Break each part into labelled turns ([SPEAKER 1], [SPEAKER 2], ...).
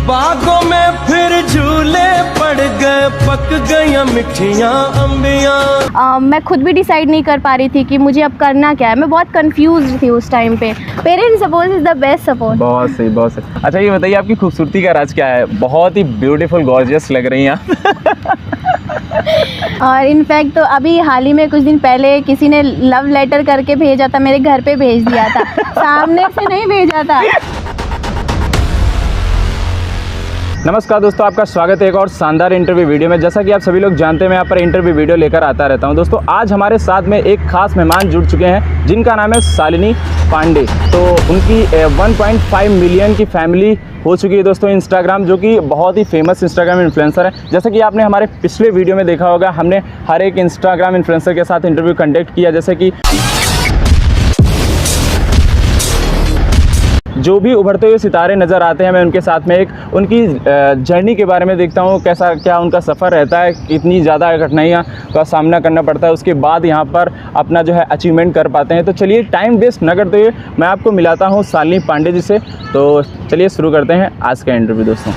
[SPEAKER 1] बागों में फिर झूले पड़ गए, पक गई मिठियाँ अम्बियाँ।
[SPEAKER 2] मैं खुद भी डिसाइड नहीं कर पा रही थी कि मुझे अब करना क्या है। मैं बहुत कंफ्यूज थी उस टाइम पे। Parents support is the best support.
[SPEAKER 3] बहुत सही, बहुत सही। अच्छा ये बताइए आपकी खूबसूरती का राज क्या है? बहुत ही ब्यूटीफुल गॉर्जियस लग रही हैं आप।
[SPEAKER 2] और इनफैक्ट तो अभी हाल ही में कुछ दिन पहले किसी ने लव लेटर करके भेजा था, मेरे घर पे भेज दिया था, सामने से नहीं भेजा था।
[SPEAKER 3] नमस्कार दोस्तों, आपका स्वागत है एक और शानदार इंटरव्यू वीडियो में। जैसा कि आप सभी लोग जानते हैं, मैं यहाँ पर इंटरव्यू वीडियो लेकर आता रहता हूँ। दोस्तों आज हमारे साथ में एक खास मेहमान जुड़ चुके हैं जिनका नाम है शालिनी पांडे। तो उनकी 1.5 मिलियन की फैमिली हो चुकी है दोस्तों इंस्टाग्राम, जो कि बहुत ही फेमस इंस्टाग्राम इन्फ्लुएंसर है। जैसा कि आपने हमारे पिछले वीडियो में देखा होगा, हमने हर एक इंस्टाग्राम इन्फ्लुएंसर के साथ इंटरव्यू कंडक्ट किया। जैसे कि जो भी उभरते हुए सितारे नज़र आते हैं, मैं उनके साथ में एक उनकी जर्नी के बारे में देखता हूँ, कैसा क्या उनका सफ़र रहता है, कितनी ज़्यादा कठिनाइयाँ का सामना करना पड़ता है, उसके बाद यहाँ पर अपना जो है अचीवमेंट कर पाते हैं। तो चलिए टाइम वेस्ट न करते हुए मैं आपको मिलाता हूँ शालिनी पांडे जी से। तो चलिए शुरू करते हैं आज का इंटरव्यू दोस्तों।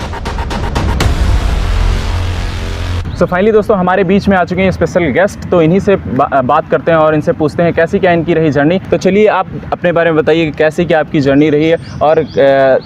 [SPEAKER 3] सो फाइनली दोस्तों हमारे बीच में आ चुके हैं स्पेशल गेस्ट। तो इन्हीं से बात करते हैं और इनसे पूछते हैं कैसी क्या इनकी रही जर्नी। तो चलिए आप अपने बारे में बताइए कि कैसी क्या आपकी जर्नी रही है। और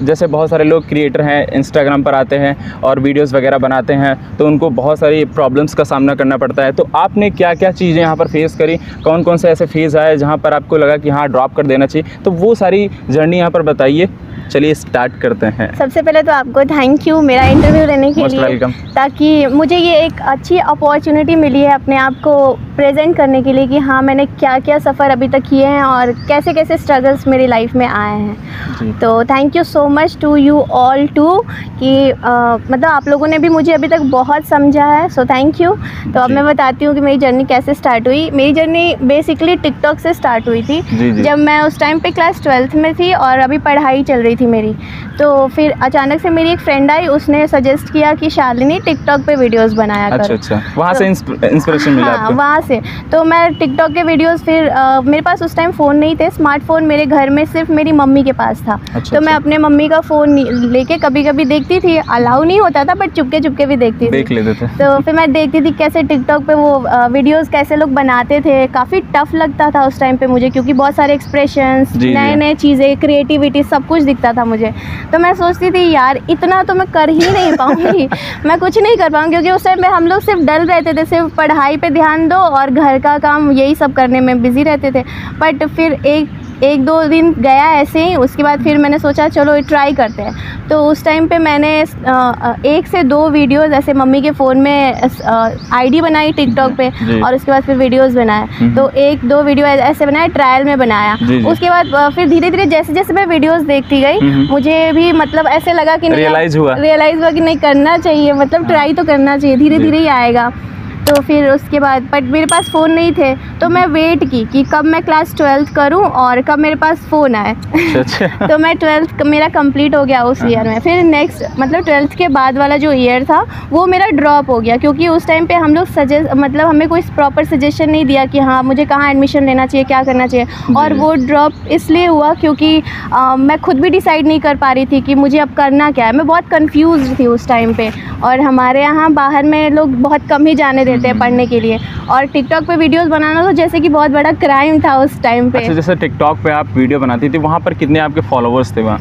[SPEAKER 3] जैसे बहुत सारे लोग क्रिएटर हैं, इंस्टाग्राम पर आते हैं और वीडियोस वगैरह बनाते हैं, तो उनको बहुत सारी प्रॉब्लम्स का सामना करना पड़ता है। तो आपने क्या क्या चीज़ें यहाँ पर फेस करी, कौन कौन से ऐसे फेज़ आए जहाँ पर आपको लगा कि हाँ ड्रॉप कर देना चाहिए, तो वो सारी जर्नी यहाँ पर बताइए। चलिए स्टार्ट करते हैं।
[SPEAKER 2] सबसे पहले तो आपको थैंक यू मेरा इंटरव्यू लेने के लिए।
[SPEAKER 3] वेलकम।
[SPEAKER 2] ताकि मुझे ये एक अच्छी अपॉर्चुनिटी मिली है अपने आप को प्रेजेंट करने के लिए कि हाँ मैंने क्या क्या सफ़र अभी तक किए हैं और कैसे कैसे स्ट्रगल्स मेरी लाइफ में आए हैं। तो thank you so much to you all to कि मतलब आप लोगों ने भी मुझे अभी तक बहुत समझा है, सो थैंक यू। तो अब मैं बताती हूँ कि मेरी जर्नी कैसे स्टार्ट हुई। मेरी जर्नी बेसिकली टिकटॉक से स्टार्ट हुई थी। जब मैं उस टाइम पे क्लास 12th में थी और अभी पढ़ाई चल रही थी मेरी, तो फिर अचानक से मेरी एक फ्रेंड आई, उसने सजेस्ट किया कि शालिनी टिकटॉक पे वीडियोस बनाया करो।
[SPEAKER 3] अच्छा, वहाँ से इंस्पिरेशन मिला आपको?
[SPEAKER 2] वहाँ से तो मैं टिकटॉक के वीडियोस फिर मेरे पास उस टाइम फ़ोन नहीं थे, स्मार्टफोन मेरे घर में सिर्फ मेरी मम्मी के पास था। तो मैं अपने मम्मी का फ़ोन लेके कभी कभी देखती थी, अलाउ नहीं होता था बट चुपके चुपके भी देखती थी,
[SPEAKER 3] देख लेते थे।
[SPEAKER 2] तो फिर मैं देखती थी कैसे टिकटॉक पे वो वीडियोस कैसे लोग बनाते थे। काफ़ी टफ लगता था उस टाइम पे मुझे, क्योंकि बहुत सारे एक्सप्रेशंस, नए नए चीज़ें, क्रिएटिविटी सब कुछ दिखता था मुझे। तो मैं सोचती थी यार इतना तो मैं कर ही नहीं पाऊँगी, मैं कुछ नहीं कर पाऊँगी, क्योंकि उस टाइम में हम लोग सिर्फ डल रहते थे, सिर्फ पढ़ाई पे ध्यान दो और घर का काम यही सब करने में बिज़ी रहते थे। बट फिर एक दो दिन गया ऐसे ही, उसके बाद फिर मैंने सोचा चलो ट्राई करते हैं। तो उस टाइम पे मैंने 1 से 2 वीडियोज़ ऐसे मम्मी के फ़ोन में आईडी बनाई टिकटॉक पे, और उसके बाद फिर वीडियोज़ बनाए। तो 1-2 वीडियो ऐसे बनाए, ट्रायल में बनाया। उसके बाद फिर धीरे धीरे जैसे जैसे मैं वीडियोज़ देखती गई, मुझे भी मतलब ऐसे लगा कि रियलाइज़ हुआ कि नहीं करना चाहिए, मतलब ट्राई तो करना चाहिए, धीरे धीरे ही आएगा। तो फिर उसके बाद बट मेरे पास फ़ोन नहीं थे, तो मैं वेट की कि कब मैं क्लास 12th करूं और कब मेरे पास फ़ोन आए। तो मैं 12th मेरा कंप्लीट हो गया उस ईयर में। फिर नेक्स्ट मतलब 12th के बाद वाला जो ईयर था वो मेरा ड्रॉप हो गया, क्योंकि उस टाइम पे हम लोग मतलब हमें कोई प्रॉपर सजेशन नहीं दिया कि हाँ मुझे कहाँ एडमिशन लेना चाहिए, क्या करना चाहिए। और वो ड्रॉप इसलिए हुआ क्योंकि मैं खुद भी डिसाइड नहीं कर पा रही थी कि मुझे अब करना क्या है। मैं बहुत कन्फ्यूज़ थी उस टाइम पर, और हमारे यहाँ बाहर में लोग बहुत कम ही जाने देते हैं पढ़ने के लिए, और टिकटॉक पे वीडियोस बनाना तो जैसे कि बहुत बड़ा क्राइम था उस टाइम पे।
[SPEAKER 3] अच्छा, जैसे टिकटॉक पे आप वीडियो बनाती थी, वहाँ पर कितने आपके फॉलोअर्स थे वहाँ?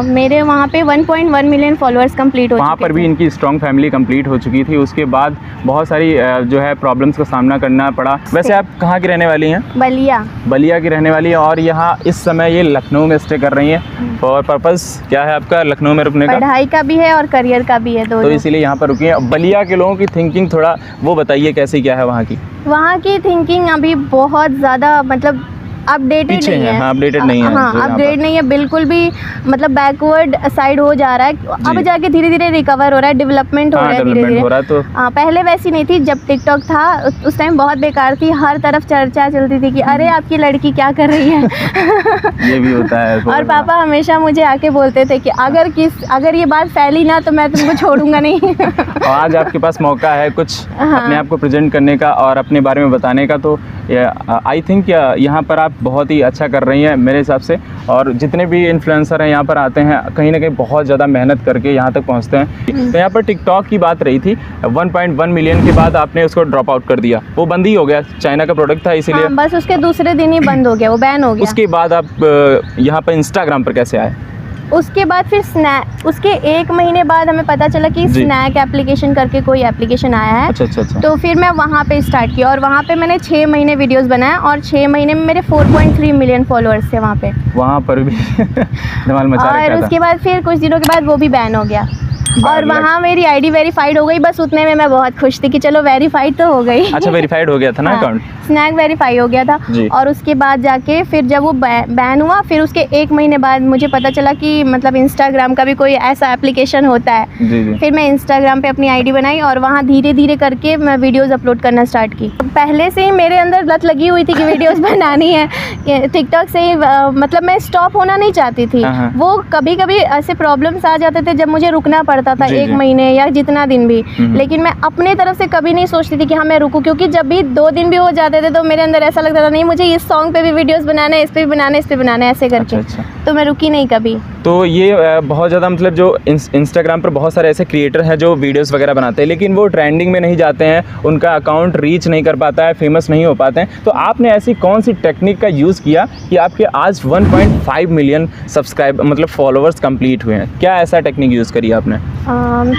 [SPEAKER 2] मेरे वहाँ पे 1.1 मिलियन फॉलोअर्स कंप्लीट हो चुके थे।
[SPEAKER 3] वहाँ पर भी इनकी स्ट्रॉन्ग फैमिली कंप्लीट हो चुकी थी। उसके बाद बहुत सारी जो है प्रॉब्लम्स का सामना करना पड़ा। वैसे आप कहाँ की रहने वाली हैं? बलिया की रहने वाली है, और यहाँ इस समय ये लखनऊ में स्टे कर रही हैं। और पर्पज़ क्या है आपका लखनऊ में रुकने का?
[SPEAKER 2] पढ़ाई का भी है और करियर का भी है, दोनों।
[SPEAKER 3] तो इसीलिए यहाँ पर रुकी हैं। बलिया के लोगों की थिंकिंग थोड़ा वो बताइए कैसी क्या है वहाँ की?
[SPEAKER 2] वहाँ की थिंकिंग अभी बहुत ज़्यादा मतलब अपडेटेड नहीं है।
[SPEAKER 3] अपडेटेड नहीं है।
[SPEAKER 2] हाँ, अपडेट नहीं है बिल्कुल भी, मतलब बैकवर्ड साइड हो जा रहा है। अब जाके धीरे धीरे रिकवर हो रहा है, डेवलपमेंट हो रहा है धीरे धीरे। तो पहले वैसी नहीं थी। जब टिकटॉक था उस टाइम बहुत बेकार थी, हर तरफ चर्चा चलती थी कि अरे आपकी लड़की क्या कर रही है।
[SPEAKER 3] ये भी होता है।
[SPEAKER 2] और पापा हमेशा मुझे आके बोलते थे कि अगर ये बात फैली ना तो मैं तुमको छोड़ूंगा नहीं।
[SPEAKER 3] और आज आपके पास मौका है कुछ अपने आप को प्रेजेंट करने का और अपने बारे में बताने का, तो आई थिंक यहाँ पर आप बहुत ही अच्छा कर रही हैं मेरे हिसाब से, और जितने भी इन्फ्लुएंसर हैं यहाँ पर आते हैं कहीं ना कहीं बहुत ज़्यादा मेहनत करके यहाँ तक पहुँचते हैं। तो यहाँ पर टिकटॉक की बात रही थी, 1.1 मिलियन के बाद आपने उसको ड्रॉप आउट कर दिया, वो बंद ही हो गया, चाइना का प्रोडक्ट था इसीलिए।
[SPEAKER 2] हाँ, बस उसके दूसरे दिन ही बंद हो गया, वो बैन हो गया।
[SPEAKER 3] उसके बाद आप यहाँ पर इंस्टाग्राम पर कैसे आए?
[SPEAKER 2] उसके बाद फिर स्नैक, उसके 1 महीने बाद हमें पता चला कि स्नैक एप्लीकेशन करके कोई एप्लीकेशन आया है।
[SPEAKER 3] अच्छा।
[SPEAKER 2] तो फिर मैं वहाँ पे स्टार्ट किया और वहाँ पे मैंने 6 महीने वीडियोस बनाए और 6 महीने में मेरे 4.3 मिलियन फॉलोअर्स थे वहाँ
[SPEAKER 3] पर भी धमाल मचा रखा था।
[SPEAKER 2] और उसके बाद फिर कुछ दिनों के बाद वो भी बैन हो गया और वहाँ मेरी आईडी वेरीफाइड हो गई। बस उतने में मैं बहुत खुश थी कि चलो वेरीफाइड तो हो गई।
[SPEAKER 3] अच्छा, वेरीफाइड हो गया था ना अकाउंट?
[SPEAKER 2] स्नैक वेरीफाई हो गया था। और उसके बाद जाके फिर जब वो बैन हुआ, फिर उसके 1 महीने बाद मुझे पता चला कि मतलब इंस्टाग्राम का भी कोई ऐसा एप्लीकेशन होता है।
[SPEAKER 3] जी।
[SPEAKER 2] फिर मैं इंस्टाग्राम पे अपनी आईडी बनाई और वहाँ धीरे धीरे करके मैं वीडियोस अपलोड करना स्टार्ट की। पहले से ही मेरे अंदर लत लगी हुई थी कि वीडियोस बनानी है। टिकटॉक से ही मतलब मैं स्टॉप होना नहीं चाहती थी। वो कभी कभी ऐसे प्रॉब्लम्स आ जाते थे जब मुझे रुकना पड़ता था 1 महीने या जितना दिन भी, लेकिन मैं अपने तरफ से कभी नहीं सोचती थी कि हाँ मैं रुकूं, क्योंकि जब भी 2 दिन भी हो जाते थे तो मेरे अंदर ऐसा लगता था नहीं मुझे इस सॉन्ग पे भी वीडियोस बनाना है, इस पे भी बनाना है, इस पे बनाना है, ऐसे करके।
[SPEAKER 3] अच्छा।
[SPEAKER 2] तो मैं रुकी नहीं कभी।
[SPEAKER 3] तो ये बहुत ज़्यादा मतलब जो इंस्टाग्राम पर बहुत सारे ऐसे क्रिएटर हैं जो वीडियोस वगैरह बनाते हैं, लेकिन वो ट्रेंडिंग में नहीं जाते हैं, उनका अकाउंट रीच नहीं कर पाता है, फेमस नहीं हो पाते हैं। तो आपने ऐसी कौन सी टेक्निक का यूज़ किया कि आपके आज 1.5 मिलियन सब्सक्राइब मतलब फॉलोअर्स कंप्लीट हुए हैं? क्या ऐसा टेक्निक यूज़ करी आपने?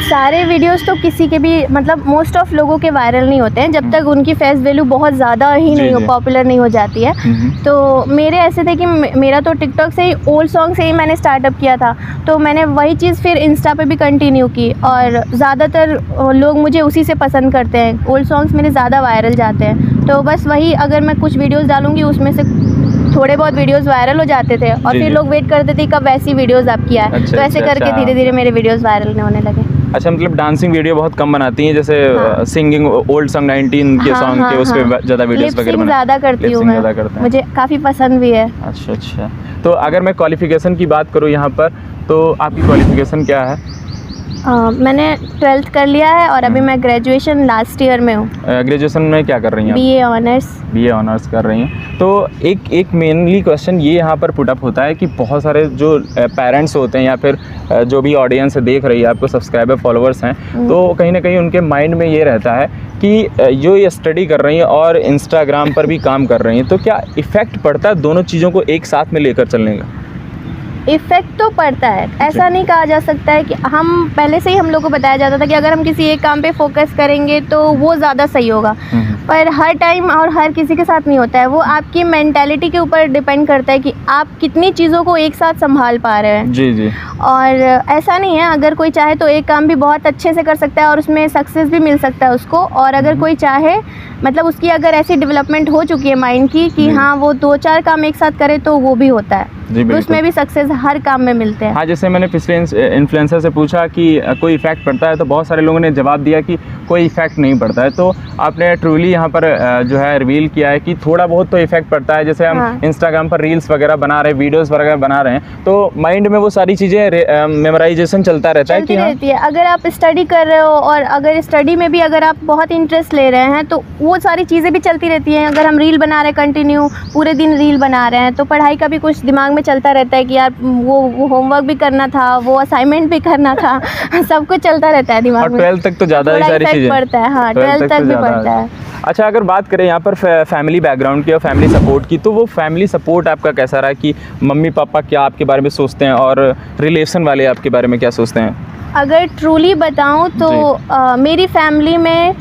[SPEAKER 2] सारे वीडियोस तो किसी के भी मतलब मोस्ट ऑफ लोगों के वायरल नहीं होते हैं जब तक उनकी फेस वैल्यू बहुत ज़्यादा ही नहीं हो, पॉपुलर नहीं हो जाती है। तो मेरे ऐसे थे कि मेरा तो टिकटॉक से ही ओल्ड सॉन्ग से ही मैंने स्टार्टअप किया था, तो मैंने वही चीज़ फिर इंस्टा पे भी कंटिन्यू की और ज़्यादातर लोग मुझे उसी से पसंद करते हैं। ओल्ड सॉन्ग्स मेरे ज़्यादा वायरल जाते हैं, तो बस वही अगर मैं कुछ वीडियोज़ डालूँगी उसमें से थोड़े बहुत वीडियोस वायरल हो जाते थे और फिर लोग वेट करते थे कब वैसी वीडियोस आपकी आए। तो ऐसे करके धीरे धीरे मेरे वीडियोस वायरल होने लगे।
[SPEAKER 3] अच्छा, मतलब डांसिंग वीडियो बहुत कम बनाती हैं, जैसे सिंगिंग ओल्ड सॉन्ग 19 के सॉन्ग के उस पे ज़्यादा वीडियोस वगैरह
[SPEAKER 2] ज़्यादा करती हूँ मैं, मुझे काफ़ी पसंद भी है।
[SPEAKER 3] अच्छा। तो अगर मैं क्वालिफिकेशन की बात करूँ यहाँ पर, तो आपकी क्वालिफिकेशन क्या है?
[SPEAKER 2] मैंने 12th कर लिया है और अभी मैं ग्रेजुएशन लास्ट ईयर में हूँ।
[SPEAKER 3] ग्रेजुएशन में क्या कर रही हैं?
[SPEAKER 2] BA ऑनर्स
[SPEAKER 3] कर रही हैं। तो एक मेनली क्वेश्चन ये यहाँ पर पुटअप होता है कि बहुत सारे जो पेरेंट्स होते हैं या फिर जो भी ऑडियंस देख रही है आपको, सब्सक्राइबर फॉलोअर्स हैं, तो कहीं ना कहीं उनके माइंड में ये रहता है कि जो ये स्टडी कर रही हैं और इंस्टाग्राम पर भी काम कर रही हैं, तो क्या इफ़ेक्ट पड़ता है दोनों चीज़ों को एक साथ में लेकर चलने का?
[SPEAKER 2] इफ़ेक्ट तो पड़ता है, ऐसा नहीं कहा जा सकता है कि हम पहले से ही हम लोग को बताया जाता था कि अगर हम किसी एक काम पे फोकस करेंगे तो वो ज़्यादा सही होगा, पर हर टाइम और हर किसी के साथ नहीं होता है। वो आपकी मेंटालिटी के ऊपर डिपेंड करता है कि आप कितनी चीज़ों को एक साथ संभाल पा रहे हैं।
[SPEAKER 3] जी।
[SPEAKER 2] और ऐसा नहीं है, अगर कोई चाहे तो एक काम भी बहुत अच्छे से कर सकता है और उसमें सक्सेस भी मिल सकता है उसको, और अगर कोई चाहे मतलब उसकी अगर ऐसी डेवलपमेंट हो चुकी है माइंड की कि हाँ वो 2-4 काम एक साथ करे तो वो भी होता है। तो उसमें भी सक्सेस हर काम में मिलते हैं।
[SPEAKER 3] हाँ, जैसे मैंने पिछले इन्फ्लुएंसर से पूछा कि कोई इफेक्ट पड़ता है, तो बहुत सारे लोगों ने जवाब दिया कि कोई इफेक्ट नहीं पड़ता है। तो आपने ट्रूली यहाँ पर जो है रिवील किया है कि थोड़ा बहुत तो इफेक्ट पड़ता है। जैसे हम इंस्टाग्राम पर रील्स वगैरह बना रहे हैं, वीडियोस वगैरह बना रहे हैं, तो माइंड में वो सारी चीज़ें मेमोराइजेशन चलता रहता है कि
[SPEAKER 2] रहती है। अगर आप स्टडी कर रहे हो और अगर स्टडी में भी अगर आप बहुत इंटरेस्ट ले रहे हैं तो वो सारी चीज़ें भी चलती रहती हैं। अगर हम रील बना रहे हैं, कंटिन्यू पूरे दिन रील बना रहे हैं, तो पढ़ाई का भी कुछ दिमाग में चलता रहता है कि यार वो होमवर्क भी करना था, वो असाइनमेंट भी करना था सब कुछ चलता रहता है दिमाग में।
[SPEAKER 3] 12th तक तो ज़्यादा ही सारी चीज़ें
[SPEAKER 2] पड़ता है। हाँ, 12th तक भी पड़ता है।
[SPEAKER 3] अच्छा, अगर बात करें यहाँ पर फैमिली बैकग्राउंड की और फैमिली सपोर्ट की, तो वो फैमिली सपोर्ट आपका कैसा रहा कि मम्मी पापा क्या आपके बारे में सोचते हैं और रिलेशन वाले आपके बारे में क्या सोचते हैं?
[SPEAKER 2] अगर ट्रूली बताऊँ तो मेरी फैमिली में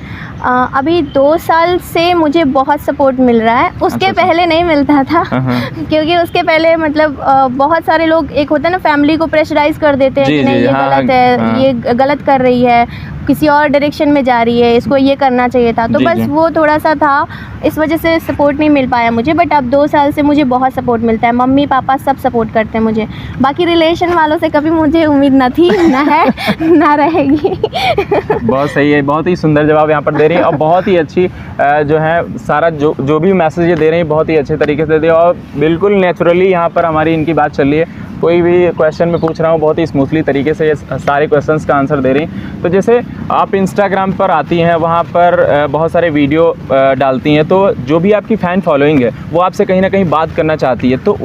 [SPEAKER 2] अभी 2 साल से मुझे बहुत सपोर्ट मिल रहा है। उसके पहले नहीं मिलता था क्योंकि उसके पहले मतलब बहुत सारे लोग, एक होता है ना फैमिली को प्रेशराइज कर देते हैं कि नहीं ये गलत है, ये गलत कर रही है, किसी और डायरेक्शन में जा रही है, इसको ये करना चाहिए था। तो बस वो थोड़ा सा था, इस वजह से सपोर्ट नहीं मिल पाया मुझे। बट अब 2 साल से मुझे बहुत सपोर्ट मिलता है, मम्मी पापा सब सपोर्ट करते हैं मुझे। बाकी रिलेशन वालों से कभी मुझे उम्मीद ना थी, ना है, ना रहेगी।
[SPEAKER 3] बहुत सही है, बहुत ही सुंदर जवाब यहाँ पर दे रही है और बहुत ही अच्छी जो है सारा जो भी मैसेज ये दे रही है बहुत ही अच्छे तरीके से दे, और बिल्कुल नेचुरली यहाँ पर हमारी इनकी बात चल रही है। कोई भी क्वेश्चन मैं पूछ रहा हूँ बहुत ही स्मूथली तरीके से ये सारे क्वेश्चंस का आंसर दे रही हैं। तो जैसे आप इंस्टाग्राम पर आती हैं, वहाँ पर बहुत सारे वीडियो डालती हैं, तो जो भी आपकी फ़ैन फॉलोइंग है वो आपसे कहीं ना कहीं बात करना चाहती है, तो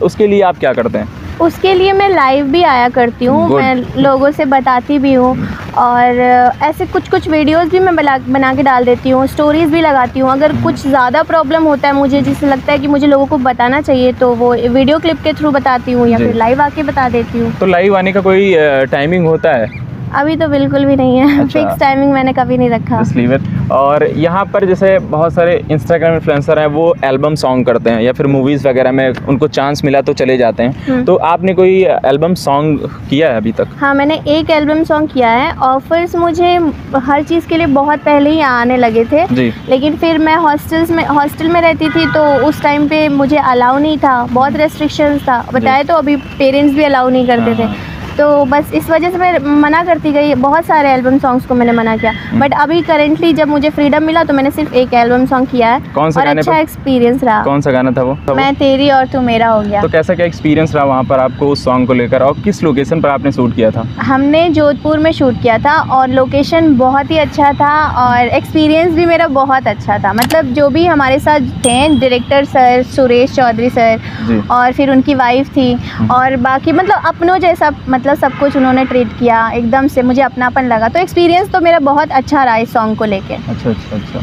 [SPEAKER 3] उसके लिए आप क्या करते हैं?
[SPEAKER 2] उसके लिए मैं लाइव भी आया करती हूँ, मैं लोगों से बताती भी हूँ, और ऐसे कुछ वीडियोस भी मैं बना के डाल देती हूँ, स्टोरीज़ भी लगाती हूँ। अगर कुछ ज़्यादा प्रॉब्लम होता है मुझे, जिससे लगता है कि मुझे लोगों को बताना चाहिए, तो वो वीडियो क्लिप के थ्रू बताती हूँ या फिर लाइव आके बता देती हूँ।
[SPEAKER 3] तो लाइव आने का कोई टाइमिंग होता है?
[SPEAKER 2] अभी तो बिल्कुल भी नहीं है।
[SPEAKER 3] अच्छा।
[SPEAKER 2] फिक्स टाइमिंग मैंने कभी नहीं रखा।
[SPEAKER 3] Just leave it। और यहाँ पर जैसे बहुत सारे इंस्टाग्राम इन्फ्लुएंसर हैं, वो एल्बम सॉन्ग करते हैं या फिर मूवीज़ वगैरह में उनको चांस मिला तो चले जाते हैं, तो आपने कोई एल्बम सॉन्ग किया है अभी तक?
[SPEAKER 2] हाँ, मैंने एक एल्बम सॉन्ग किया है। ऑफर्स मुझे हर चीज़ के लिए बहुत पहले ही आने लगे थे
[SPEAKER 3] जी।
[SPEAKER 2] लेकिन फिर मैं हॉस्टल में रहती थी, तो उस टाइम पे मुझे अलाउ नहीं था, बहुत रेस्ट्रिक्शंस था। बताया तो अभी पेरेंट्स भी अलाउ नहीं करते थे, तो बस इस वजह से मैं मना करती गई। बहुत सारे एल्बम सॉन्ग्स को मैंने मना किया, बट अभी करेंटली जब मुझे फ्रीडम मिला तो मैंने सिर्फ एक एल्बम सॉन्ग किया है।
[SPEAKER 3] कौन सा
[SPEAKER 2] और
[SPEAKER 3] गाने
[SPEAKER 2] अच्छा
[SPEAKER 3] पर?
[SPEAKER 2] एक्सपीरियंस रहा।
[SPEAKER 3] कौन सा गाना था वो?
[SPEAKER 2] मैं तेरी और तू मेरा हो गया।
[SPEAKER 3] तो कैसा क्या एक्सपीरियंस रहा वहाँ पर आपको उस सॉन्ग को लेकर, और किस लोकेशन पर आपने शूट किया था?
[SPEAKER 2] हमने जोधपुर में शूट किया था और लोकेशन बहुत ही अच्छा था और एक्सपीरियंस भी मेरा बहुत अच्छा था। मतलब जो भी हमारे साथ थे, director sir Suresh Chaudhary sir और फिर उनकी वाइफ थी और बाकी मतलब अपनों जैसा, मतलब सब कुछ उन्होंने ट्रीट किया, एकदम से मुझे अपनापन लगा। तो एक्सपीरियंस तो मेरा बहुत अच्छा रहा इस सॉन्ग को लेके।
[SPEAKER 3] अच्छा अच्छा अच्छा।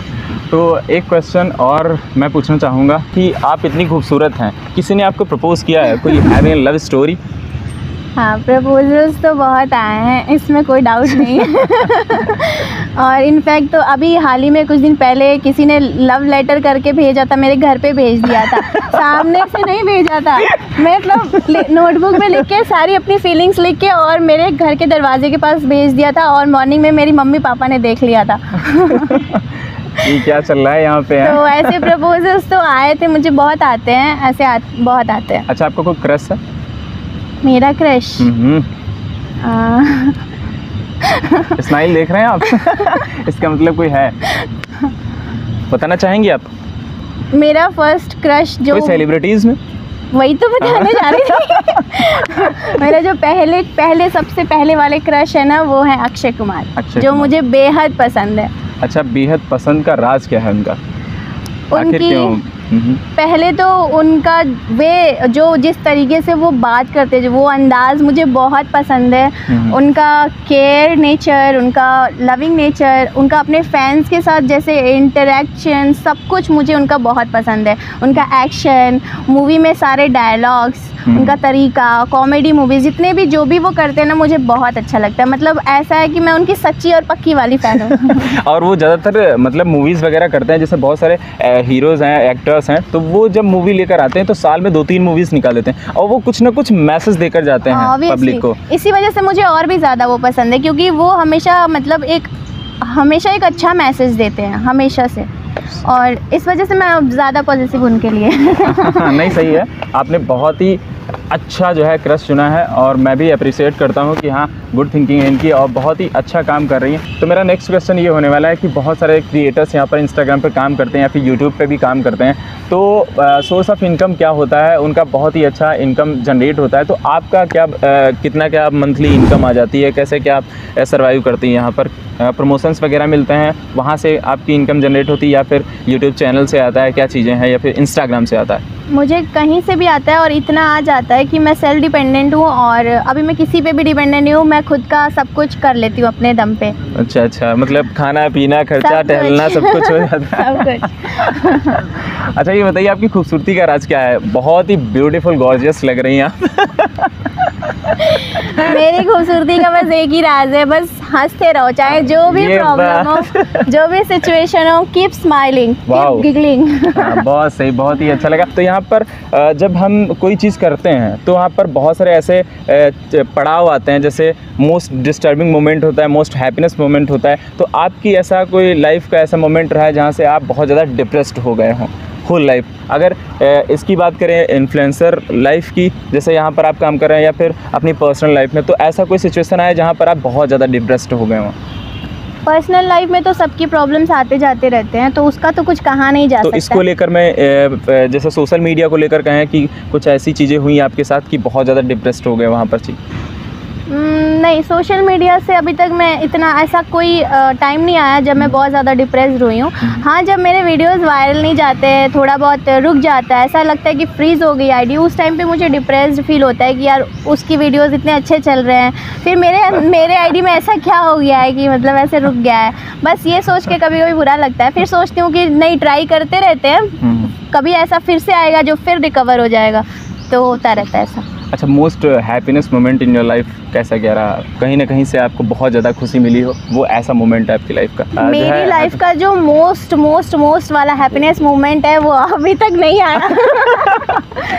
[SPEAKER 3] तो एक क्वेश्चन और मैं पूछना चाहूँगा कि आप इतनी खूबसूरत हैं, किसी ने आपको प्रपोज किया है? कोई हैविंग लव स्टोरी?
[SPEAKER 2] हाँ, प्रपोजल्स तो बहुत आए हैं, इसमें कोई डाउट नहीं है। और इनफैक्ट तो अभी हाल ही में कुछ दिन पहले किसी ने लव लेटर करके भेजा था, मेरे घर पे भेज दिया था। सामने से नहीं भेजा था, मैं मतलब नोटबुक में लिख के सारी अपनी फीलिंग्स लिख के और मेरे घर के दरवाजे के पास भेज दिया था, और मॉर्निंग में मेरी मम्मी पापा ने देख लिया था।
[SPEAKER 3] ये क्या चल रहा है यहाँ पे?
[SPEAKER 2] तो ऐसे प्रपोजल्स तो आए थे, मुझे बहुत आते हैं, बहुत आते हैं।
[SPEAKER 3] अच्छा, आपका कोई क्रश है?
[SPEAKER 2] मेरा क्रश?
[SPEAKER 3] स्माइल देख रहे हैं आप? इसका मतलब कोई है, बताना चाहेंगी आप?
[SPEAKER 2] मेरा फर्स्ट क्रश जो
[SPEAKER 3] कोई सेलिब्रिटीज में?
[SPEAKER 2] वही तो बताने जा रही थी। मेरा जो पहले सबसे पहले वाले क्रश है ना, वो है अक्षय कुमार, जो मुझे बेहद पसंद है।
[SPEAKER 3] अच्छा, बेहद पसंद का राज क्या है उनका?
[SPEAKER 2] उनकी पहले तो उनका वे जो जिस तरीके से वो बात करते हैं, वो अंदाज़ मुझे बहुत पसंद है। उनका केयर नेचर, उनका लविंग नेचर, उनका अपने फैंस के साथ जैसे इंटरेक्शन, सब कुछ मुझे उनका बहुत पसंद है। उनका एक्शन, मूवी में सारे डायलॉग्स, उनका तरीका, कॉमेडी मूवीज़ जितने भी जो भी वो करते हैं ना, मुझे बहुत अच्छा लगता है। मतलब ऐसा है कि मैं उनकी सच्ची और पक्की वाली फ़ैन हूँ।
[SPEAKER 3] और वो ज़्यादातर मतलब मूवीज़ वगैरह करते हैं, जैसे बहुत सारे हीरोज़ हैं, एक्टर्स हैं, तो वो जब मूवी लेकर आते हैं तो साल में 2-3 मूवीज़ निकाल देते हैं और वो कुछ ना कुछ मैसेज देकर जाते हैं पब्लिक को।
[SPEAKER 2] इसी वजह से मुझे और भी ज़्यादा वो पसंद है, क्योंकि वो हमेशा मतलब हमेशा एक अच्छा मैसेज देते हैं, हमेशा से, और इस वजह से मैं ज़्यादा पॉजिटिव उनके लिए।
[SPEAKER 3] नहीं, सही है, आपने बहुत ही अच्छा जो है क्रश चुना है और मैं भी अप्रिशिएट करता हूँ कि हाँ, गुड थिंकिंग है इनकी और बहुत ही अच्छा काम कर रही हैं। तो मेरा नेक्स्ट क्वेश्चन ये होने वाला है कि बहुत सारे क्रिएटर्स यहाँ पर इंस्टाग्राम पे काम करते हैं या फिर यूट्यूब पे भी काम करते हैं, तो सोर्स ऑफ इनकम क्या होता है उनका? बहुत ही अच्छा इनकम जनरेट होता है, तो आपका क्या कितना क्या मंथली इनकम आ जाती है? कैसे क्या आप सर्वाइव करती हैं? यहाँ पर प्रमोशंस वगैरह मिलते हैं, वहाँ से आपकी इनकम जनरेट होती है या फिर यूट्यूब चैनल से आता है, क्या चीज़ें हैं, या फिर इंस्टाग्राम से आता है?
[SPEAKER 2] मुझे कहीं से भी आता है और इतना आ जाता है कि मैं सेल्फ डिपेंडेंट हूँ और अभी मैं किसी पे भी डिपेंडेंट नहीं हूँ, मैं खुद का सब कुछ कर लेती हूँ अपने दम पे।
[SPEAKER 3] अच्छा अच्छा, मतलब खाना पीना, खर्चा, टहलना सब कुछ हो जाता है।
[SPEAKER 2] सब कुछ।
[SPEAKER 3] अच्छा, ये बताइए आपकी खूबसूरती का राज क्या है? बहुत ही ब्यूटीफुल, गॉर्जियस लग रही हैं आप।
[SPEAKER 2] मेरी खूबसूरती का बस एक ही राज है, बस हंसते रहो, चाहे जो भी प्रॉब्लम हो, जो भी सिचुएशन हो, कीप स्माइलिंग, कीप गिगलिंग।
[SPEAKER 3] बहुत सही, बहुत ही अच्छा लगा। तो यहाँ पर जब हम कोई चीज़ करते हैं तो वहाँ पर बहुत सारे ऐसे पड़ाव आते हैं, जैसे मोस्ट डिस्टर्बिंग मोमेंट होता है, मोस्ट हैप्पीनेस मोमेंट होता है। तो आपकी ऐसा कोई लाइफ का ऐसा मोमेंट रहा है जहाँ से आप बहुत ज़्यादा डिप्रेस्ड हो गए हों होल लाइफ? अगर इसकी बात करें इन्फ्लुएंसर लाइफ की, जैसे यहाँ पर आप काम कर रहे हैं, या फिर अपनी पर्सनल लाइफ में, तो ऐसा कोई सिचुएशन आया जहाँ पर आप बहुत ज़्यादा डिप्रेस्ड हो गए हों?
[SPEAKER 2] पर्सनल लाइफ में तो सबकी प्रॉब्लम्स आते जाते रहते हैं, तो उसका तो कुछ कहा नहीं जा
[SPEAKER 3] तो
[SPEAKER 2] सकता।
[SPEAKER 3] इसको लेकर मैं जैसे सोशल मीडिया को लेकर कहें कि कुछ ऐसी चीज़ें हुई आपके साथ कि बहुत ज़्यादा डिप्रेस्ड हो गए वहाँ पर? जी
[SPEAKER 2] नहीं, सोशल मीडिया से अभी तक मैं इतना ऐसा कोई टाइम नहीं आया जब मैं बहुत ज़्यादा डिप्रेस्ड हुई हूँ। हाँ, जब मेरे वीडियोस वायरल नहीं जाते, थोड़ा बहुत रुक जाता है, ऐसा लगता है कि फ्रीज़ हो गई आईडी, उस टाइम पे मुझे डिप्रेस्ड फील होता है कि यार उसकी वीडियोस इतने अच्छे चल रहे हैं, फिर मेरे आईडी में ऐसा क्या हो गया है कि मतलब ऐसे रुक गया है। बस ये सोच के कभी कभी बुरा लगता है, फिर सोचती हूँ कि नहीं, ट्राई करते रहते हैं, कभी ऐसा फिर से आएगा जो फिर रिकवर हो जाएगा, तो होता रहता है ऐसा।
[SPEAKER 3] अच्छा, most happiness moment in your life कैसा क्या रहा? कहीं ना कहीं से आपको बहुत ज़्यादा खुशी मिली हो, वो ऐसा मोमेंट है आपकी लाइफ का?
[SPEAKER 2] मेरी लाइफ का जो मोस्ट वाला हैप्पीनेस मोमेंट है वो अभी तक नहीं आया।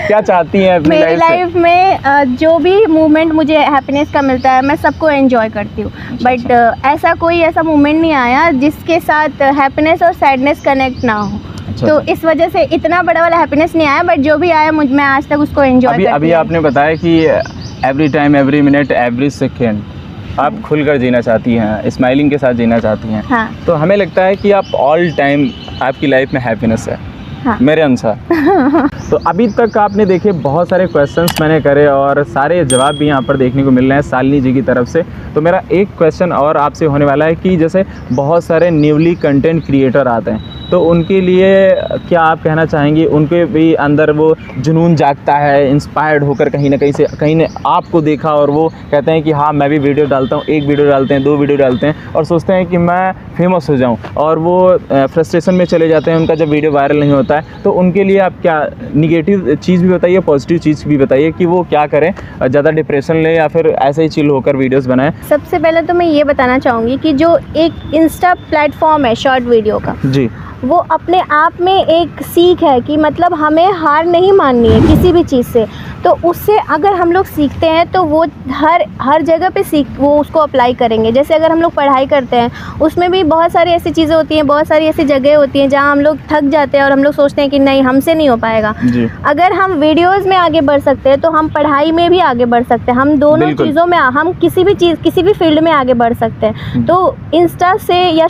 [SPEAKER 3] क्या चाहती हैं अपनी
[SPEAKER 2] मेरी लाइफ में जो भी मोमेंट मुझे हैप्पीनेस का मिलता है मैं सबको एंजॉय करती हूँ, बट ऐसा कोई ऐसा मोमेंट नहीं आया जिसके साथ हैप्पीनेस और सैडनेस कनेक्ट ना हो। तो इस वजह से इतना बड़ा वाला हैप्पीनेस नहीं आया, बट जो भी आया मैं आज तक उसको एंजॉय करती हूँ।
[SPEAKER 3] अभी आपने बताया कि every time, every minute, every second आप खुलकर जीना चाहती हैं, स्माइलिंग के साथ जीना चाहती हैं।
[SPEAKER 2] हाँ।
[SPEAKER 3] तो हमें लगता है कि आप ऑल टाइम आपकी लाइफ में हैप्पीनेस है।
[SPEAKER 2] हाँ।
[SPEAKER 3] मेरे अनुसार। तो अभी तक आपने देखे बहुत सारे क्वेश्चंस मैंने करे और सारे जवाब भी यहाँ पर देखने को मिल रहे हैं शालिनी जी की तरफ से। तो मेरा एक क्वेश्चन और आपसे होने वाला है कि जैसे बहुत सारे न्यूली कंटेंट क्रिएटर आते हैं, तो उनके लिए क्या आप कहना चाहेंगे? उनके भी अंदर वो जुनून जागता है, इंस्पायर्ड होकर कहीं ना कहीं से, कहीं ने आपको देखा और वो कहते हैं कि हाँ मैं भी वीडियो डालता हूँ, एक वीडियो डालते हैं, 2 वीडियो डालते हैं और सोचते हैं कि मैं फेमस हो जाऊँ, और वो फ्रस्ट्रेशन में चले जाते हैं, उनका जब वीडियो वायरल नहीं होता है। तो उनके लिए आप क्या निगेटिव चीज़ भी बताइए, पॉजिटिव चीज़ भी बताइए कि वो क्या करें, ज़्यादा डिप्रेशन लें या फिर ऐसे ही चिल होकर वीडियोज़ बनाएं?
[SPEAKER 2] सबसे पहले तो मैं ये बताना चाहूँगी कि जो एक इंस्टा प्लेटफॉर्म है शॉर्ट वीडियो का,
[SPEAKER 3] जी,
[SPEAKER 2] वो अपने आप में एक सीख है कि मतलब हमें हार नहीं माननी है किसी भी चीज़ से। तो उससे अगर हम लोग सीखते हैं तो वो हर जगह पे वो उसको अप्लाई करेंगे। जैसे अगर हम लोग पढ़ाई करते हैं, उसमें भी बहुत सारी ऐसी चीज़ें होती हैं, बहुत सारी ऐसी जगह होती हैं जहाँ हम लोग थक जाते हैं और हम लोग सोचते हैं कि नहीं, हमसे नहीं हो पाएगा। अगर हम वीडियोज़ में आगे बढ़ सकते हैं तो हम पढ़ाई में भी आगे बढ़ सकते हैं। हम दोनों चीज़ों में, हम किसी भी फील्ड में आगे बढ़ सकते हैं। तो इंस्टा से या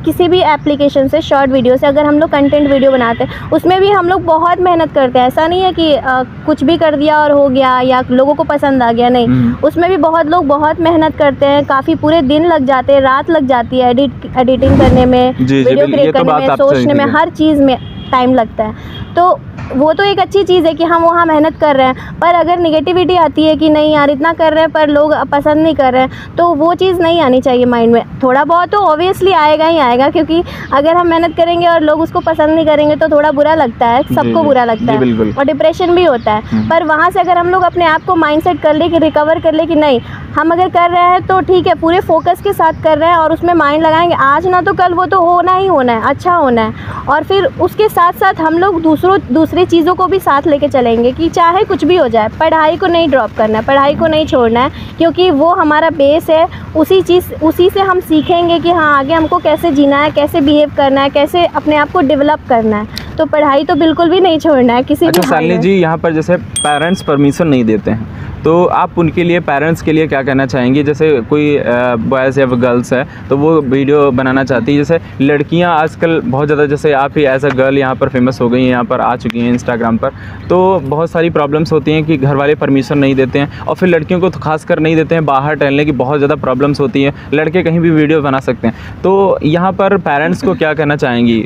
[SPEAKER 2] किसी भी एप्लीकेशन से, शॉर्ट वीडियो से अगर हम लोग कंटेंट वीडियो बनाते हैं, उसमें भी हम लोग बहुत मेहनत करते हैं। ऐसा नहीं है कि कुछ भी कर दिया और हो गया या लोगों को पसंद आ गया, नहीं। उसमें भी बहुत लोग बहुत मेहनत करते हैं, काफ़ी पूरे दिन लग जाते हैं, रात लग जाती है एडिटिंग करने में, वीडियो क्रिएट करने में, सोचने में, हर चीज़ में टाइम लगता है। तो वो तो एक अच्छी चीज़ है कि हम वहाँ मेहनत कर रहे हैं, पर अगर निगेटिविटी आती है कि नहीं यार इतना कर रहे हैं पर लोग पसंद नहीं कर रहे हैं, तो वो चीज़ नहीं आनी चाहिए माइंड में। थोड़ा बहुत तो ऑब्वियसली आएगा ही आएगा, क्योंकि अगर हम मेहनत करेंगे और लोग उसको पसंद नहीं करेंगे तो थोड़ा बुरा लगता है, सबको बुरा लगता है और डिप्रेशन भी होता है। पर वहाँ से अगर हम लोग अपने आप को माइंडसेट कर ले कि रिकवर कर ले कि नहीं, हम अगर कर रहे हैं तो ठीक है, पूरे फोकस के साथ कर रहे हैं और उसमें माइंड लगाएंगे, आज ना तो कल वो तो होना ही होना है, अच्छा होना है। और फिर उसके साथ साथ हम लोग दूसरी चीज़ों को भी साथ लेके चलेंगे कि चाहे कुछ भी हो जाए, पढ़ाई को नहीं ड्रॉप करना है, पढ़ाई को नहीं छोड़ना है, क्योंकि वो हमारा बेस है। उसी से हम सीखेंगे कि हाँ आगे हमको कैसे जीना है, कैसे बिहेव करना है, कैसे अपने आप को डेवलप करना है। तो पढ़ाई तो बिल्कुल भी नहीं छोड़ना है किसी भी।
[SPEAKER 3] शालिनी जी, यहाँ पर जैसे पेरेंट्स परमिशन नहीं देते हैं, तो आप उनके लिए, पेरेंट्स के लिए क्या कहना चाहेंगे? जैसे कोई बॉयज़ या गर्ल्स है तो वो वीडियो बनाना चाहती है, जैसे लड़कियां आजकल बहुत ज़्यादा, जैसे आप ही एज अ गर्ल यहाँ पर फेमस हो गई हैं, यहाँ पर आ चुकी हैं इंस्टाग्राम पर, तो बहुत सारी प्रॉब्लम्स होती हैं कि घर वाले परमिशन नहीं देते हैं, और फिर लड़कियों को तो खास कर नहीं देते हैं बाहर टहलने की, बहुत ज़्यादा प्रॉब्लम्स होती हैं। लड़के कहीं भी वीडियो बना सकते हैं, तो यहाँ पर पेरेंट्स को क्या कहना चाहेंगी?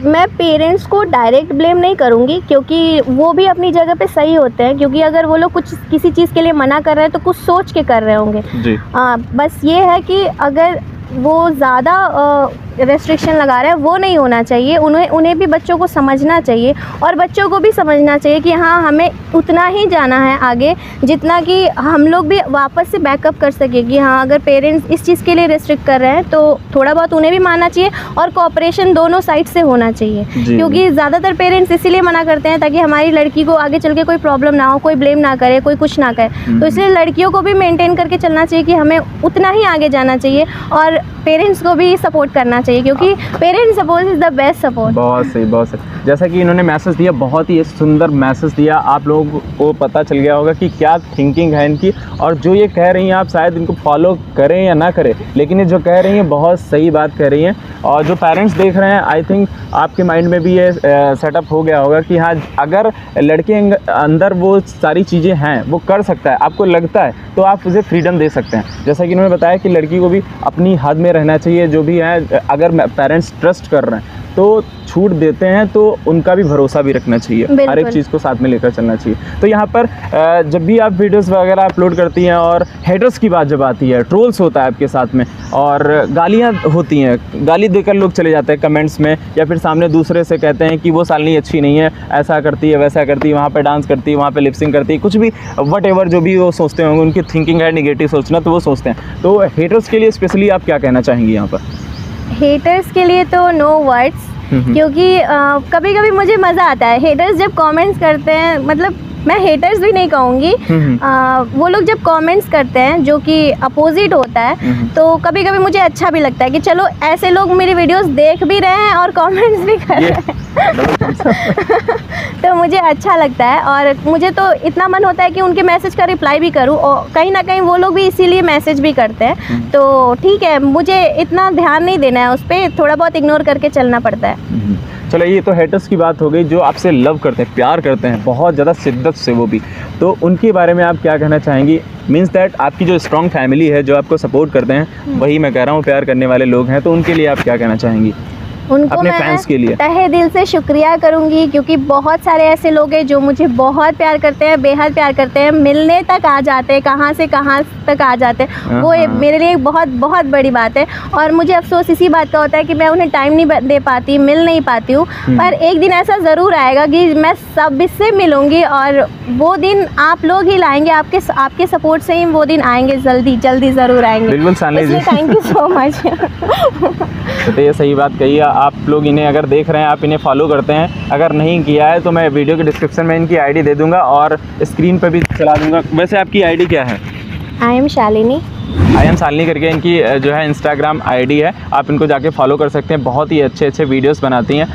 [SPEAKER 2] मैं पेरेंट्स को डायरेक्ट ब्लेम नहीं करूँगी, क्योंकि वो भी अपनी जगह पे सही होते हैं, क्योंकि अगर वो लोग किसी चीज़ के लिए मना कर रहे हैं तो कुछ सोच के कर रहे होंगे जी। बस ये है कि अगर वो ज़्यादा रेस्ट्रिक्शन लगा रहे हैं, वो नहीं होना चाहिए। उन्हें भी बच्चों को समझना चाहिए और बच्चों को भी समझना चाहिए कि हाँ हमें उतना ही जाना है आगे जितना कि हम लोग भी वापस से बैकअप कर सके कि हाँ अगर पेरेंट्स इस चीज़ के लिए रेस्ट्रिक्ट कर रहे हैं तो थोड़ा बहुत उन्हें भी मानना चाहिए और कोऑपरेशन दोनों साइड से होना चाहिए, क्योंकि ज़्यादातर पेरेंट्स इसीलिए मना करते हैं ताकि हमारी लड़की को आगे चल के कोई प्रॉब्लम ना हो, कोई ब्लेम ना करे, कोई कुछ ना करे। तो इसलिए लड़कियों को भी मेनटेन करके चलना चाहिए कि हमें उतना ही आगे जाना चाहिए और पेरेंट्स को भी सपोर्ट करना चाहिए, क्योंकि parents support is the best support.
[SPEAKER 3] बहुत सही, बहुत सही। जैसा कि इन्होंने मैसेज दिया, बहुत ही सुंदर मैसेज दिया, आप लोगों को पता चल गया होगा कि क्या थिंकिंग है इनकी, और जो ये कह रही हैं आप शायद इनको फॉलो करें या ना करें, लेकिन ये जो कह रही हैं बहुत सही बात कह रही हैं। और जो पेरेंट्स देख रहे हैं, आई थिंक आपके माइंड में भी ये सेटअप हो गया होगा कि हाँ, अगर लड़के अंदर वो सारी चीज़ें हैं, वो कर सकता है, आपको लगता है, तो आप उसे फ्रीडम दे सकते हैं। जैसा कि इन्होंने बताया कि लड़की को भी अपनी हद में रहना चाहिए, जो भी है, अगर पेरेंट्स ट्रस्ट कर रहे हैं तो छूट देते हैं, तो उनका भी भरोसा भी रखना चाहिए, हर एक चीज़ को साथ में लेकर चलना चाहिए। तो यहाँ पर जब भी आप वीडियोस वगैरह अपलोड करती हैं और हेटर्स की बात जब आती है, ट्रोल्स होता है आपके साथ में और गालियाँ होती हैं, गाली देकर लोग चले जाते हैं कमेंट्स में, या फिर सामने दूसरे से कहते हैं कि वो शालिनी अच्छी नहीं है, ऐसा करती है, वैसा करती है, वहाँ पर डांस करती है, वहाँ पर लिपसिंग करती है, कुछ भी वट जो भी वो सोचते होंगे, उनकी थिंकिंग है निगेटिव सोचना, तो वो सोचते हैं। तो हेटर्स के लिए स्पेशली आप क्या कहना चाहेंगी यहाँ पर?
[SPEAKER 2] हेटर्स के लिए तो नो वर्ड्स, क्योंकि कभी कभी मुझे मज़ा आता है हेटर्स जब कमेंट्स करते हैं, मतलब मैं हेटर्स भी नहीं कहूँगी, वो लोग जब कमेंट्स करते हैं जो कि अपोजिट होता है, तो कभी कभी मुझे अच्छा भी लगता है कि चलो ऐसे लोग मेरी वीडियोस देख भी रहे हैं और कमेंट्स भी कर रहे हैं तो मुझे अच्छा लगता है, और मुझे तो इतना मन होता है कि उनके मैसेज का रिप्लाई भी करूं, और कहीं ना कहीं वो लोग भी इसीलिए मैसेज भी करते हैं। तो ठीक है, मुझे इतना ध्यान नहीं देना है उस पर, थोड़ा बहुत इग्नोर करके चलना पड़ता है।
[SPEAKER 3] चलो, ये तो हेटर्स की बात हो गई, जो आपसे लव करते हैं, प्यार करते हैं बहुत ज़्यादा शिद्दत से, वो भी, तो उनके बारे में आप क्या कहना चाहेंगी? मीन्स दैट आपकी जो स्ट्रॉन्ग फैमिली है, जो आपको सपोर्ट करते हैं, वही मैं कह रहा हूँ, प्यार करने वाले लोग हैं, तो उनके लिए आप क्या कहना चाहेंगी?
[SPEAKER 2] उनको
[SPEAKER 3] अपने
[SPEAKER 2] मैं
[SPEAKER 3] फैंस के लिए
[SPEAKER 2] तहे दिल से शुक्रिया करूंगी, क्योंकि बहुत सारे ऐसे लोग हैं जो मुझे बहुत प्यार करते हैं, बेहद प्यार करते हैं, मिलने तक आ जाते हैं, कहाँ से कहाँ तक आ जाते हैं, वो मेरे लिए एक बहुत बहुत बड़ी बात है। और मुझे अफसोस इसी बात का होता है कि मैं उन्हें टाइम नहीं दे पाती, मिल नहीं पाती हूँ, पर एक दिन ऐसा ज़रूर आएगा कि मैं सब से मिलूँगी, और वो दिन आप लोग ही लाएंगे, आपके सपोर्ट से ही वो दिन आएंगे, जल्दी जल्दी ज़रूर आएंगे।
[SPEAKER 3] बिल्कुल शालिनी जी,
[SPEAKER 2] थैंक यू सो मच।
[SPEAKER 3] तो ये सही बात कही है। आप लोग इन्हें अगर देख रहे हैं, आप इन्हें फॉलो करते हैं, अगर नहीं किया है तो मैं वीडियो के डिस्क्रिप्शन में इनकी आईडी दे दूंगा और स्क्रीन पर भी चला दूंगा। वैसे आपकी आईडी क्या है?
[SPEAKER 2] I am Shalini.
[SPEAKER 3] I am Shalini करके इनकी जो है इंस्टाग्राम आईडी है, आप इनको जाके फॉलो कर सकते हैं। बहुत ही अच्छे अच्छे वीडियोस बनाती हैं।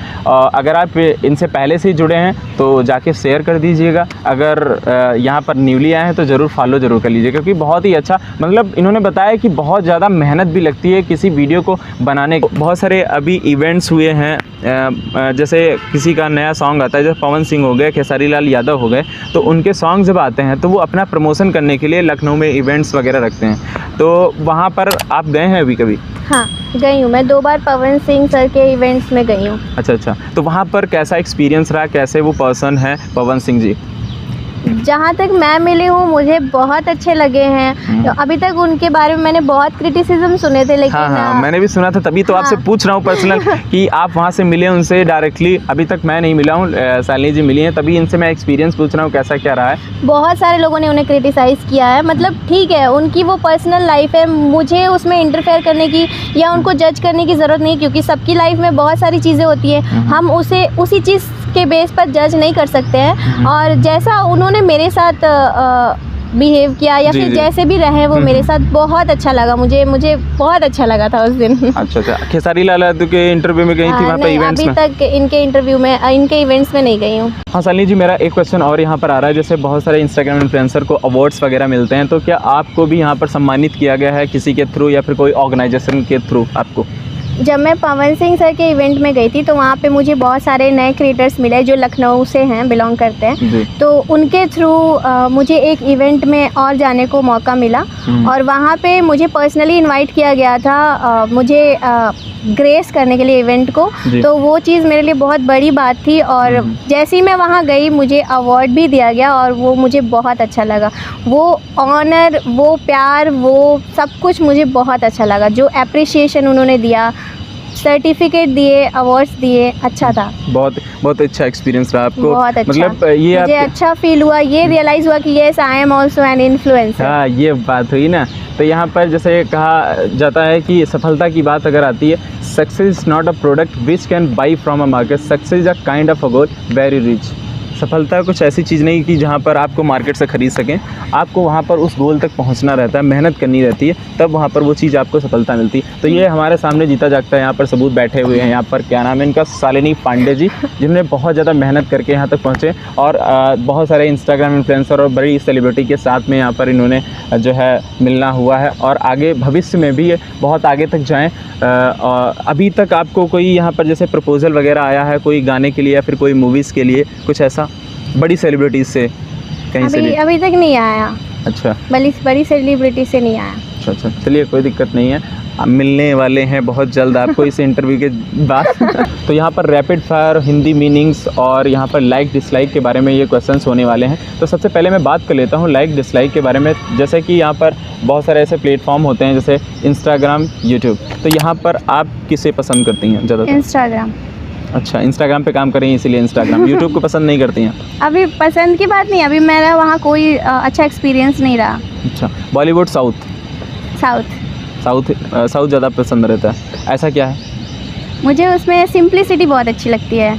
[SPEAKER 3] अगर आप इनसे पहले से ही जुड़े हैं तो जाके शेयर कर दीजिएगा। अगर यहाँ पर न्यूली आए हैं तो ज़रूर फॉलो ज़रूर कर लीजिए, क्योंकि बहुत ही अच्छा, मतलब इन्होंने बताया कि बहुत ज़्यादा मेहनत भी लगती है किसी वीडियो को बनाने को। बहुत सारे अभी इवेंट्स हुए हैं, जैसे किसी का नया सॉन्ग आता है, जैसे पवन सिंह हो गए, खेसारी लाल यादव हो गए, तो उनके सॉन्ग जब आते हैं तो वो अपना प्रमोशन करने के लिए लखनऊ में इवेंट्स वगैरह रखते हैं। तो वहाँ पर आप गए हैं अभी कभी?
[SPEAKER 2] हाँ, गई हूँ मैं 2 बार पवन सिंह सर के इवेंट्स में गई हूँ।
[SPEAKER 3] अच्छा, तो वहाँ पर कैसा एक्सपीरियंस रहा, कैसे वो पर्सन है पवन सिंह जी?
[SPEAKER 2] जहाँ तक मैं मिली हूँ मुझे बहुत अच्छे लगे हैं। अभी तक उनके बारे में मैंने बहुत क्रिटिसिज्म सुने थे, लेकिन
[SPEAKER 3] हाँ, मैंने भी सुना था, तभी तो आपसे पूछ रहा हूँ पर्सनल कि आप वहाँ से मिले उनसे डायरेक्टली। अभी तक मैं नहीं मिला हूँ, शालिनी जी मिली हैं, तभी इनसे मैं एक्सपीरियंस पूछ रहा हूँ कैसा क्या रहा है।
[SPEAKER 2] बहुत सारे लोगों ने उन्हें क्रिटिसाइज़ किया है, मतलब ठीक है, उनकी वो पर्सनल लाइफ है, मुझे उसमें इंटरफेयर करने की या उनको जज करने की ज़रूरत नहीं, क्योंकि सबकी लाइफ में बहुत सारी चीज़ें होती हैं, हम उसे उसी चीज़ के बेस पर जज नहीं कर सकते हैं। और जैसा उन्होंने मेरे साथ बिहेव किया या फिर जैसे भी रहे वो मेरे साथ बहुत अच्छा लगा, मुझे बहुत अच्छा लगा था उस दिन।
[SPEAKER 3] अच्छा, खेसारी लाल यादव के इंटरव्यू में गई थी वहाँ पे इवेंट्स में?
[SPEAKER 2] अभी तक इनके इंटरव्यू में, इनके इवेंट्स में नहीं गई हूँ।
[SPEAKER 3] हाँ शालिनी जी, मेरा एक क्वेश्चन और यहाँ पर आ रहा है, जैसे बहुत सारे इंस्टाग्राम इन्फ्लुएंसर को अवार्ड्स वगैरह मिलते हैं, तो क्या आपको भी यहाँ पर सम्मानित किया गया है किसी के थ्रू या फिर कोई ऑर्गेनाइजेशन के थ्रू आपको?
[SPEAKER 2] जब मैं पवन सिंह सर के इवेंट में गई थी तो वहाँ पे मुझे बहुत सारे नए क्रिएटर्स मिले जो लखनऊ से हैं, बिलोंग करते हैं, तो उनके थ्रू मुझे एक इवेंट में और जाने को मौका मिला, और वहाँ पे मुझे पर्सनली इनवाइट किया गया था मुझे ग्रेस करने के लिए इवेंट को, तो वो चीज़ मेरे लिए बहुत बड़ी बात थी। और जैसे ही मैं वहाँ गई मुझे अवार्ड भी दिया गया और वो मुझे बहुत अच्छा लगा। वो ऑनर, वो प्यार, वो सब कुछ मुझे बहुत अच्छा लगा। जो एप्रिसिएशन उन्होंने दिया, सर्टिफिकेट दिए, अवार्ड्स दिए, अच्छा था।
[SPEAKER 3] बहुत अच्छा एक्सपीरियंस रहा आपको?
[SPEAKER 2] बहुत अच्छा,
[SPEAKER 3] मतलब ये
[SPEAKER 2] मुझे अच्छा फील हुआ, ये रियलाइज़ हुआ कि yes I am also an influencer.
[SPEAKER 3] हाँ, ये बात हुई ना। तो यहाँ पर जैसे कहा जाता है कि सफलता की बात अगर आती है, success is not a product which can buy from a market, success is a kind of a goal very rich. सफलता कुछ ऐसी चीज़ नहीं कि जहाँ पर आपको मार्केट से ख़रीद सकें, आपको वहाँ पर उस गोल तक पहुँचना रहता है, मेहनत करनी रहती है, तब वहाँ पर वो चीज़ आपको सफलता मिलती है। तो ये हमारे सामने जीता जागता है यहाँ पर सबूत बैठे हुए हैं। यहाँ पर क्या नाम है इनका, शालिनी पांडे जी, जिन्होंने बहुत ज़्यादा मेहनत करके यहाँ तक पहुँचे और बहुत सारे इंस्टाग्राम इन्फ्लुएंसर और बड़ी सेलिब्रिटी के साथ में यहाँ पर इन्होंने जो है मिलना हुआ है और आगे भविष्य में भी बहुत आगे तक जाएँ। अभी तक आपको कोई यहाँ पर जैसे प्रपोज़ल वगैरह आया है कोई गाने के लिए या फिर कोई मूवीज़ के लिए, कुछ ऐसा बड़ी सेलिब्रिटीज़ से कहीं से भी?
[SPEAKER 2] अभी तक नहीं आया।
[SPEAKER 3] अच्छा,
[SPEAKER 2] बड़ी सेलिब्रिटी से नहीं आया।
[SPEAKER 3] अच्छा, चलिए कोई दिक्कत नहीं है, हम मिलने वाले हैं बहुत जल्द आपको इस इंटरव्यू के बाद। तो यहाँ पर रैपिड फायर हिंदी मीनिंग्स और यहाँ पर लाइक डिसलाइक के बारे में ये क्वेश्चंस होने वाले हैं। तो सबसे पहले मैं बात कर लेता हूँ लाइक डिसलाइक के बारे में। जैसे कि यहाँ पर बहुत सारे ऐसे प्लेटफॉर्म होते हैं जैसे इंस्टाग्राम, यूट्यूब, तो यहाँ पर आप किसे पसंद करती हैं ज़्यादा?
[SPEAKER 2] इंस्टाग्राम।
[SPEAKER 3] अच्छा, इंस्टाग्राम पे काम कर रही हैं इसीलिए इंस्टाग्राम। यूट्यूब को पसंद नहीं करती हैं?
[SPEAKER 2] अभी पसंद की बात नहीं, अभी मेरा वहाँ कोई अच्छा एक्सपीरियंस नहीं रहा।
[SPEAKER 3] अच्छा, बॉलीवुड, साउथ ज़्यादा पसंद रहता है, ऐसा क्या है?
[SPEAKER 2] मुझे उसमें सिंप्लिसिटी बहुत अच्छी लगती है,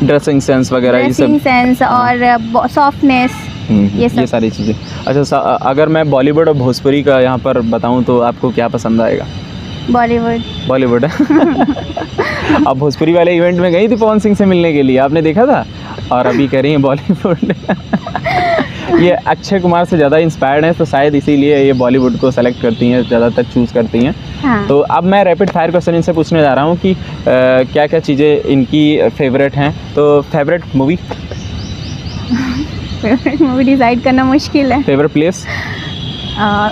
[SPEAKER 3] ड्रेसिंग सेंस वगैरह, ये सब,
[SPEAKER 2] ड्रेसिंग सेंस और सॉफ्टनेस,
[SPEAKER 3] ये सारी चीज़ें। अच्छा, अगर मैं बॉलीवुड और भोजपुरी का यहाँ पर बताऊँ तो आपको क्या पसंद आएगा? बॉलीवुड अब भोजपुरी वाले इवेंट में गई थी पवन सिंह से मिलने के लिए, आपने देखा था, और अभी कह रही हैं बॉलीवुड। ये अक्षय कुमार से ज़्यादा इंस्पायर्ड हैं तो शायद इसीलिए ये बॉलीवुड को सेलेक्ट करती हैं, ज़्यादातर चूज़ करती हैं।
[SPEAKER 2] हाँ।
[SPEAKER 3] तो अब मैं रैपिड फायर क्वेश्चन इनसे पूछने जा रहा हूँ कि क्या क्या चीज़ें इनकी फेवरेट हैं। तो फेवरेट मूवी
[SPEAKER 2] डिसाइड करना मुश्किल है।
[SPEAKER 3] Favourite place?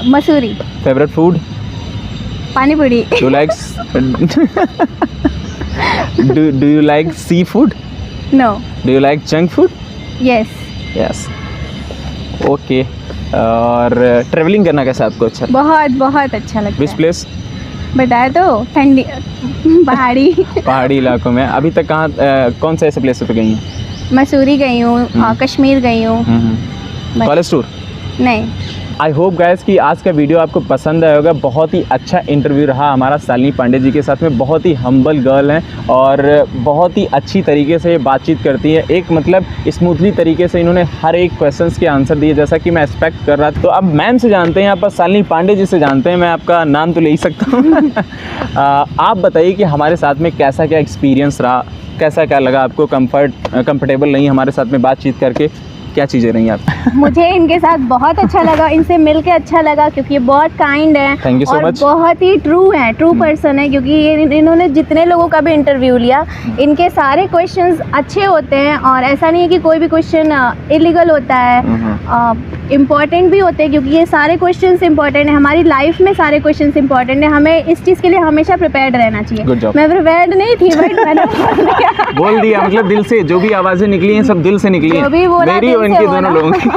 [SPEAKER 2] Mussoorie.
[SPEAKER 3] Favourite food?
[SPEAKER 2] पानी पूरी।
[SPEAKER 3] Do you like seafood?
[SPEAKER 2] No.
[SPEAKER 3] Do you like junk food?
[SPEAKER 2] Yes.
[SPEAKER 3] Okay. और ट्रैवलिंग करना कैसा आपको अच्छा?
[SPEAKER 2] बहुत अच्छा लगता
[SPEAKER 3] Which
[SPEAKER 2] है।
[SPEAKER 3] place?
[SPEAKER 2] बताया तो, ठंडी
[SPEAKER 3] पहाड़ी इलाकों में। अभी तक कहाँ कौन से ऐसे प्लेस पे गई हैं?
[SPEAKER 2] मसूरी गई हूँ, कश्मीर गई हूँ।
[SPEAKER 3] College tour?
[SPEAKER 2] नहीं।
[SPEAKER 3] आई होप गाइस कि आज का वीडियो आपको पसंद आया होगा। बहुत ही अच्छा इंटरव्यू रहा हमारा शालिनी पांडे जी के साथ में। बहुत ही हम्बल गर्ल हैं और बहुत ही अच्छी तरीके से ये बातचीत करती है। एक मतलब स्मूथली तरीके से इन्होंने हर एक क्वेश्चंस के आंसर दिए जैसा कि मैं एक्सपेक्ट कर रहा था। तो अब मैम से जानते हैं, यहाँ पर शालिनी पांडे जी से जानते हैं। मैं आपका नाम तो ले ही सकता हूँ। आप बताइए कि हमारे साथ में कैसा क्या एक्सपीरियंस रहा, कैसा क्या लगा आपको? कंफर्टेबल नहीं हमारे साथ में बातचीत करके, क्या चीज़ें रही आप?
[SPEAKER 2] मुझे इनके साथ बहुत अच्छा लगा, इनसे मिलके अच्छा लगा क्योंकि ये बहुत काइंड है।
[SPEAKER 3] Thank you so
[SPEAKER 2] और
[SPEAKER 3] much.
[SPEAKER 2] बहुत ही ट्रू पर्सन है क्योंकि इन्होंने जितने लोगों का भी इंटरव्यू लिया, इनके सारे क्वेश्चंस अच्छे होते हैं और ऐसा नहीं है कि कोई भी क्वेश्चन इलीगल होता है। इम्पॉर्टेंट भी होते हैं क्योंकि ये सारे क्वेश्चंस इम्पॉर्टेंट है। हमारी लाइफ में सारे क्वेश्चंस इम्पॉर्टेंट है, हमें इस चीज़ के लिए हमेशा प्रिपेयर्ड रहना चाहिए।
[SPEAKER 3] Good job.
[SPEAKER 2] मैं प्रिपेयर्ड नहीं थी बट मैंने
[SPEAKER 3] बोल दिया, मतलब दिल से जो भी आवाज़ें निकली हैं सब दिल से निकली हैं,
[SPEAKER 2] जो भी बोला
[SPEAKER 3] मेरी और इनके दोनों लोगों की।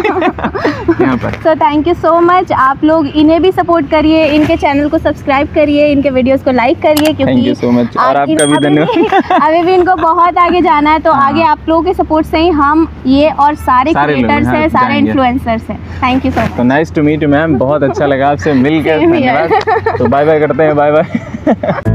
[SPEAKER 3] यहाँ पर
[SPEAKER 2] so thank you so much. आप लोग इन्हें भी सपोर्ट करिए, इनके चैनल को सब्सक्राइब करिए, इनके वीडियोस को लाइक करिए क्योंकि
[SPEAKER 3] थैंक यू सो मच। और आपका भी धन्यवाद।
[SPEAKER 2] अभी भी इनको बहुत आगे जाना है तो आगे आप लोगों के सपोर्ट से ही हम ये और सारे क्रिएटर्स हैं, सारे इन्फ्लुएंसर्स हैं। Thank you so much.
[SPEAKER 3] तो nice to meet you ma'am, बहुत अच्छा लगा आपसे मिलकर। धन्यवाद। तो बाय बाय करते हैं, बाय बाय।